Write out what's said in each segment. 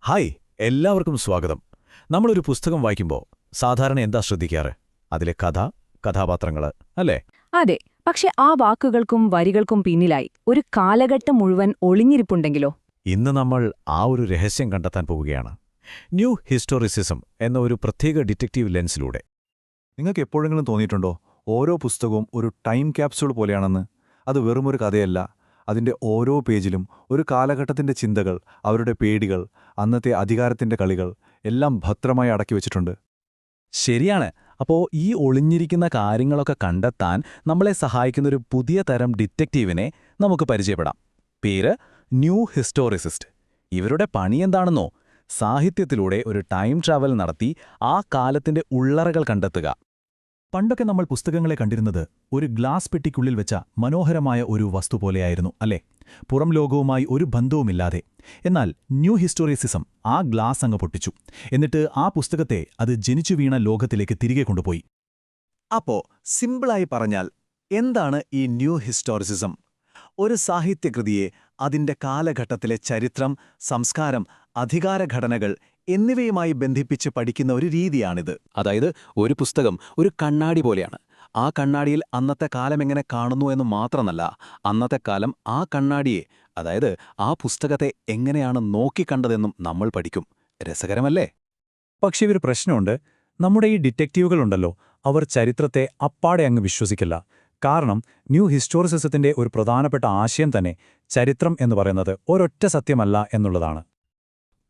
Hi, എല്ലാവർക്കും സ്വാഗതം. നമ്മളൊരു പുസ്തകം വായിക്കുമ്പോൾ സാധാരണ എന്താ ശ്രദ്ധിക്കാറ്? അതിലെ കഥ, കഥാപാത്രങ്ങള്, അല്ലേ? അതെ, പക്ഷെ ആ വാക്കുകൾക്കും വരികൾക്കും പിന്നിലായി ഒരു കാലഘട്ടം മുഴുവൻ ഒളിഞ്ഞിരിപ്പുണ്ടെങ്കിലോ? ഇന്ന് നമ്മൾ ആ ഒരു രഹസ്യം കണ്ടെത്താൻ പോവുകയാണ്. ന്യൂ ഹിസ്റ്റോറിസിസം എന്ന ഒരു പ്രത്യേക ഡിറ്റക്റ്റീവ് ലെൻസിലൂടെ. നിങ്ങൾക്ക് എപ്പോഴെങ്കിലും തോന്നിയിട്ടുണ്ടോ ഓരോ പുസ്തകവും ഒരു ടൈം ക്യാപ്സ്യൂൾ പോലെയാണെന്ന്? അത് വെറുമൊരു കഥയല്ല. അതിൻ്റെ ഓരോ പേജിലും ഒരു കാലഘട്ടത്തിൻ്റെ ചിന്തകൾ, അവരുടെ പേടികൾ, അന്നത്തെ അധികാരത്തിൻ്റെ കളികൾ എല്ലാം ഭദ്രമായി അടക്കി വച്ചിട്ടുണ്ട്. ശരിയാണ്. അപ്പോ ഈ ഒളിഞ്ഞിരിക്കുന്ന കാര്യങ്ങളൊക്കെ കണ്ടെത്താൻ നമ്മളെ സഹായിക്കുന്നൊരു പുതിയ തരം ഡിറ്റക്റ്റീവിനെ നമുക്ക് പരിചയപ്പെടാം. പേര് ന്യൂ ഹിസ്റ്റോറിസിസ്റ്റ്. ഇവരുടെ പണിയെന്താണെന്നോ? സാഹിത്യത്തിലൂടെ ഒരു ടൈം ട്രാവൽ നടത്തി ആ കാലത്തിന്റെ ഉള്ളറകൾ കണ്ടെത്തുക. പണ്ടൊക്കെ നമ്മൾ പുസ്തകങ്ങളെ കണ്ടിരുന്നത് ഒരു ഗ്ലാസ് പെട്ടിക്കുള്ളിൽ വെച്ച മനോഹരമായ ഒരു വസ്തു പോലെയായിരുന്നു, അല്ലേ? പുറം ലോകവുമായി ഒരു ബന്ധവുമില്ലാതെ. എന്നാൽ ന്യൂ ഹിസ്റ്റോറിസിസം ആ ഗ്ലാസ് അങ്ങ് പൊട്ടിച്ചു. എന്നിട്ട് ആ പുസ്തകത്തെ അത് ജനിച്ചു വീണ ലോകത്തിലേക്ക് തിരികെ കൊണ്ടുപോയി. അപ്പോ സിമ്പിളായി പറഞ്ഞാൽ എന്താണ് ഈ ന്യൂ ഹിസ്റ്റോറിസിസം? ഒരു സാഹിത്യകൃതിയെ അതിന്റെ കാലഘട്ടത്തിലെ ചരിത്രം, സംസ്കാരം, അധികാരഘടനകൾ എന്നിവയുമായി ബന്ധിപ്പിച്ച് പഠിക്കുന്ന ഒരു രീതിയാണിത്. അതായത് ഒരു പുസ്തകം ഒരു കണ്ണാടി പോലെയാണ്. ആ കണ്ണാടിയിൽ അന്നത്തെ കാലം എങ്ങനെ കാണുന്നു എന്ന് മാത്രമല്ല, അന്നത്തെ കാലം ആ കണ്ണാടിയെ, അതായത് ആ പുസ്തകത്തെ എങ്ങനെയാണ് നോക്കിക്കണ്ടതെന്നും നമ്മൾ പഠിക്കും. രസകരമല്ലേ? പക്ഷേ ഒരു പ്രശ്നമുണ്ട്. നമ്മുടെ ഈ ഡിറ്റക്റ്റീവുകളുണ്ടല്ലോ, അവർ ചരിത്രത്തെ അപ്പാടെ അങ്ങ് വിശ്വസിക്കില്ല. കാരണം ന്യൂ ഹിസ്റ്റോറിസിസത്തിന്റെ ഒരു പ്രധാനപ്പെട്ട ആശയം തന്നെ ചരിത്രം എന്ന് പറയുന്നത് ഒരൊറ്റ സത്യമല്ല എന്നുള്ളതാണ്.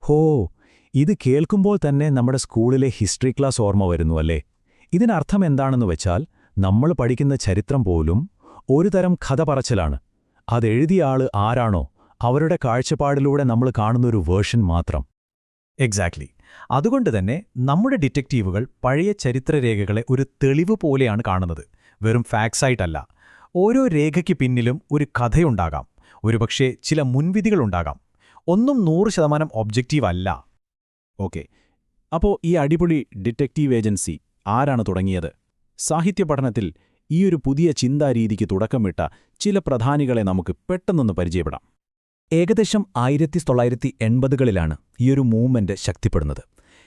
ഹോ, ഇത് കേൾക്കുമ്പോൾ തന്നെ നമ്മുടെ സ്കൂളിലെ ഹിസ്റ്ററി ക്ലാസ് ഓർമ്മ വരുന്നു, അല്ലേ? ഇതിനർത്ഥം എന്താണെന്ന് വെച്ചാൽ, നമ്മൾ പഠിക്കുന്ന ചരിത്രം പോലും ഒരു തരം കഥ പറച്ചിലാണ്. അതെഴുതിയ ആള് ആരാണോ അവരുടെ കാഴ്ചപ്പാടിലൂടെ നമ്മൾ കാണുന്നൊരു വേർഷൻ മാത്രം. എക്സാക്ട്ലി. അതുകൊണ്ട് തന്നെ നമ്മുടെ ഡിറ്റക്റ്റീവുകൾ പഴയ ചരിത്രരേഖകളെ ഒരു തെളിവ് പോലെയാണ് കാണുന്നത്, വെറും ഫാക്ട്സായിട്ടല്ല. ഓരോ രേഖയ്ക്ക് പിന്നിലും ഒരു കഥയുണ്ടാകാം, ഒരുപക്ഷെ ചില മുൻവിധികളുണ്ടാകാം. ഒന്നും 100% ഒബ്ജക്റ്റീവ് അല്ല. ഓക്കെ, അപ്പോൾ ഈ അടിപൊളി ഡിറ്റക്റ്റീവ് ഏജൻസി ആരാണ് തുടങ്ങിയത്? സാഹിത്യപഠനത്തിൽ ഈയൊരു പുതിയ ചിന്താരീതിക്ക് തുടക്കമിട്ട ചില പ്രധാനികളെ നമുക്ക് പെട്ടെന്നൊന്ന് പരിചയപ്പെടാം. ഏകദേശം 1980കളിലാണ് ഈയൊരു മൂവ്മെന്റ് ശക്തിപ്പെടുന്നത്.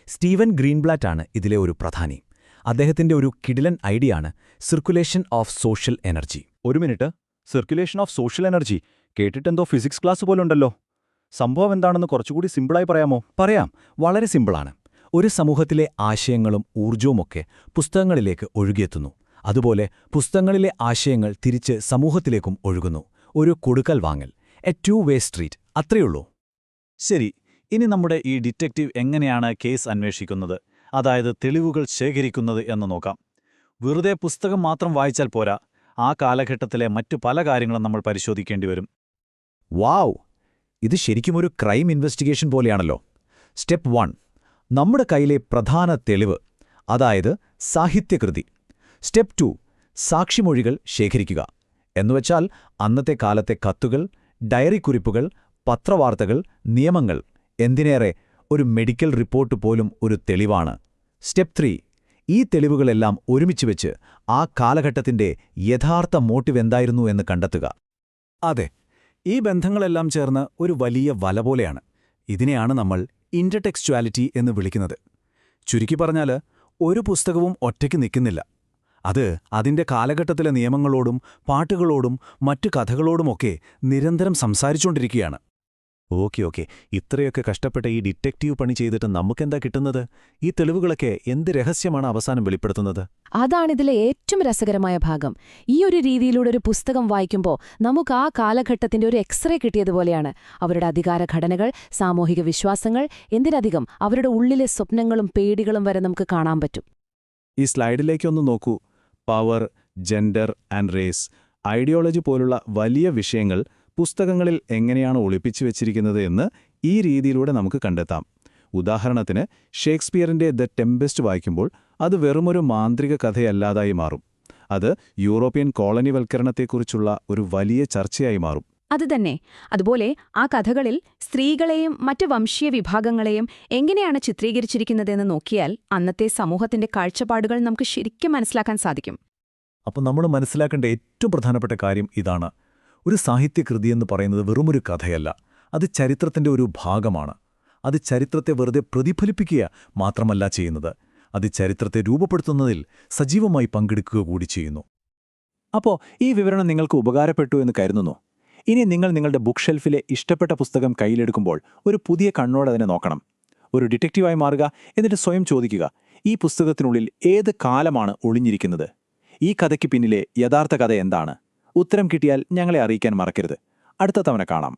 സ്റ്റീവൻ ഗ്രീൻബ്ലാറ്റാണ് ഇതിലെ ഒരു പ്രധാനി. അദ്ദേഹത്തിന്റെ ഒരു കിടിലൻ ഐഡിയയാണ് സർക്കുലേഷൻ ഓഫ് സോഷ്യൽ എനർജി. ഒരു minute, circulation of social energy കേട്ടിട്ടെന്തോ ഫിസിക്സ് ക്ലാസ് പോലുണ്ടല്ലോ. സംഭവം എന്താണെന്ന് കുറച്ചുകൂടി സിമ്പിളായി പറയാമോ? പറയാം, വളരെ സിമ്പിളാണ്. ഒരു സമൂഹത്തിലെ ആശയങ്ങളും ഊർജവുമൊക്കെ പുസ്തകങ്ങളിലേക്ക് ഒഴുകിയെത്തുന്നു. അതുപോലെ പുസ്തകങ്ങളിലെ ആശയങ്ങൾ തിരിച്ച് സമൂഹത്തിലേക്കും ഒഴുകുന്നു. ഒരു കൊടുക്കൽ വാങ്ങൽ, എ ടു വേ സ്ട്രീറ്റ്, അത്രയുള്ളൂ. ശരി, ഇനി നമ്മുടെ ഈ ഡിറ്റക്റ്റീവ് എങ്ങനെയാണ് കേസ് അന്വേഷിക്കുന്നത്, അതായത് തെളിവുകൾ ശേഖരിക്കുന്നത് എന്ന് നോക്കാം. വെറുതെ പുസ്തകം മാത്രം വായിച്ചാൽ പോരാ, ആ കാലഘട്ടത്തിലെ മറ്റു പല കാര്യങ്ങളും നമ്മൾ പരിശോധിക്കേണ്ടി വരും. വാവ്, ഇത് ശരിക്കും ഒരു ക്രൈം ഇൻവെസ്റ്റിഗേഷൻ പോലെയാണല്ലോ. സ്റ്റെപ്പ് 1, നമ്മുടെ കയ്യിലെ പ്രധാന തെളിവ്, അതായത് സാഹിത്യകൃതി. സ്റ്റെപ്പ് 2, സാക്ഷിമൊഴികൾ ശേഖരിക്കുക. എന്നുവെച്ചാൽ അന്നത്തെ കാലത്തെ കത്തുകൾ, ഡയറി കുറിപ്പുകൾ, പത്രവാർത്തകൾ, നിയമങ്ങൾ, എന്തിനേറെ ഒരു മെഡിക്കൽ റിപ്പോർട്ട് പോലും ഒരു തെളിവാണ്. സ്റ്റെപ്പ് 3, ഈ തെളിവുകളെല്ലാം ഒരുമിച്ച് വെച്ച് ആ കാലഘട്ടത്തിന്റെ യഥാർത്ഥ മോട്ടീവ് എന്തായിരുന്നു എന്ന് കണ്ടെത്തുക. അതെ, ഈ ബന്ധങ്ങളെല്ലാം ചേർന്ന് ഒരു വലിയ വല പോലെയാണ്. ഇതിനെയാണ് നമ്മൾ ഇന്റർടെക്സ്ച്വാലിറ്റി എന്ന് വിളിക്കുന്നത്. ചുരുക്കി പറഞ്ഞാൽ, ഒരു പുസ്തകവും ഒറ്റയ്ക്ക് നിൽക്കുന്നില്ല. അത് അതിന്റെ കാലഘട്ടത്തിലെ നിയമങ്ങളോടും പാട്ടുകളോടും മറ്റു കഥകളോടുമൊക്കെ നിരന്തരം സംസാരിച്ചുകൊണ്ടിരിക്കുകയാണ്. ഓക്കെ, ഇത്രയൊക്കെ കഷ്ടപ്പെട്ട ഈ ഡിറ്റക്റ്റീവ് പണി ചെയ്തിട്ട് നമുക്കെന്താ കിട്ടുന്നത്? ഈ തെളിവുകളൊക്കെ എന്ത് രഹസ്യമാണ് അവസാനം വെളിപ്പെടുത്തുന്നത്? അതാണിതിലെ ഏറ്റവും രസകരമായ ഭാഗം. ഈ ഒരു രീതിയിലൂടെ ഒരു പുസ്തകം വായിക്കുമ്പോൾ നമുക്ക് ആ കാലഘട്ടത്തിന്റെ ഒരു എക്സ്റേ കിട്ടിയതുപോലെയാണ്. അവരുടെ അധികാരഘടനകൾ, സാമൂഹിക വിശ്വാസങ്ങൾ, എന്തിനധികം അവരുടെ ഉള്ളിലെ സ്വപ്നങ്ങളും പേടികളും വരെ നമുക്ക് കാണാൻ പറ്റും. ഈ സ്ലൈഡിലേക്കൊന്ന് നോക്കൂ. Power, gender and race, ideology പോലുള്ള വലിയ വിഷയങ്ങൾ പുസ്തകങ്ങളിൽ എങ്ങനെയാണ് ഒളിപ്പിച്ചു വെച്ചിരിക്കുന്നത് എന്ന് ഈ രീതിയിലൂടെ നമുക്ക് കണ്ടെത്താം. ഉദാഹരണത്തിന്, ഷേക്സ്പിയറിന്റെ ദ ടെംപെസ്റ്റ് വായിക്കുമ്പോൾ അത് വെറുമൊരു മാന്ത്രിക കഥയല്ലാതായി മാറും. അത് യൂറോപ്യൻ കോളനിവൽക്കരണത്തെക്കുറിച്ചുള്ള ഒരു വലിയ ചർച്ചയായി മാറും. അതുതന്നെ. അതുപോലെ ആ കഥകളിൽ സ്ത്രീകളെയും മറ്റ് വംശീയ വിഭാഗങ്ങളെയും എങ്ങനെയാണ് ചിത്രീകരിച്ചിരിക്കുന്നതെന്ന് നോക്കിയാൽ അന്നത്തെ സമൂഹത്തിന്റെ കാഴ്ചപ്പാടുകൾ നമുക്ക് ശരിക്കും മനസ്സിലാക്കാൻ സാധിക്കും. അപ്പോൾ നമ്മൾ മനസ്സിലാക്കേണ്ട ഏറ്റവും പ്രധാനപ്പെട്ട കാര്യം ഇതാണ്. ഒരു സാഹിത്യകൃതിയെന്ന് പറയുന്നത് വെറുമൊരു കഥയല്ല, അത് ചരിത്രത്തിന്റെ ഒരു ഭാഗമാണ്. അത് ചരിത്രത്തെ വെറുതെ പ്രതിഫലിപ്പിക്കുക മാത്രമല്ല ചെയ്യുന്നത്, അത് ചരിത്രത്തെ രൂപപ്പെടുത്തുന്നതിൽ സജീവമായി പങ്കെടുക്കുക കൂടി ചെയ്യുന്നു. അപ്പോൾ ഈ വിവരണം നിങ്ങൾക്ക് ഉപകാരപ്പെട്ടു എന്ന് കരുതുന്നു. ഇനി നിങ്ങൾ നിങ്ങളുടെ ബുക്ക് ഷെൽഫിലെ ഇഷ്ടപ്പെട്ട പുസ്തകം കയ്യിലെടുക്കുമ്പോൾ ഒരു പുതിയ കണ്ണോടെ അതിനെ നോക്കണം. ഒരു ഡിറ്റക്റ്റീവായി മാറുക, എന്നിട്ട് സ്വയം ചോദിക്കുക, ഈ പുസ്തകത്തിനുള്ളിൽ ഏത് കാലമാണ് ഒളിഞ്ഞിരിക്കുന്നത്? ഈ കഥയ്ക്ക് പിന്നിലെ യഥാർത്ഥ കഥ എന്താണ്? ഉത്തരം കിട്ടിയാൽ ഞങ്ങളെ അറിയിക്കാൻ മറക്കരുത്. അടുത്ത തവണ കാണാം.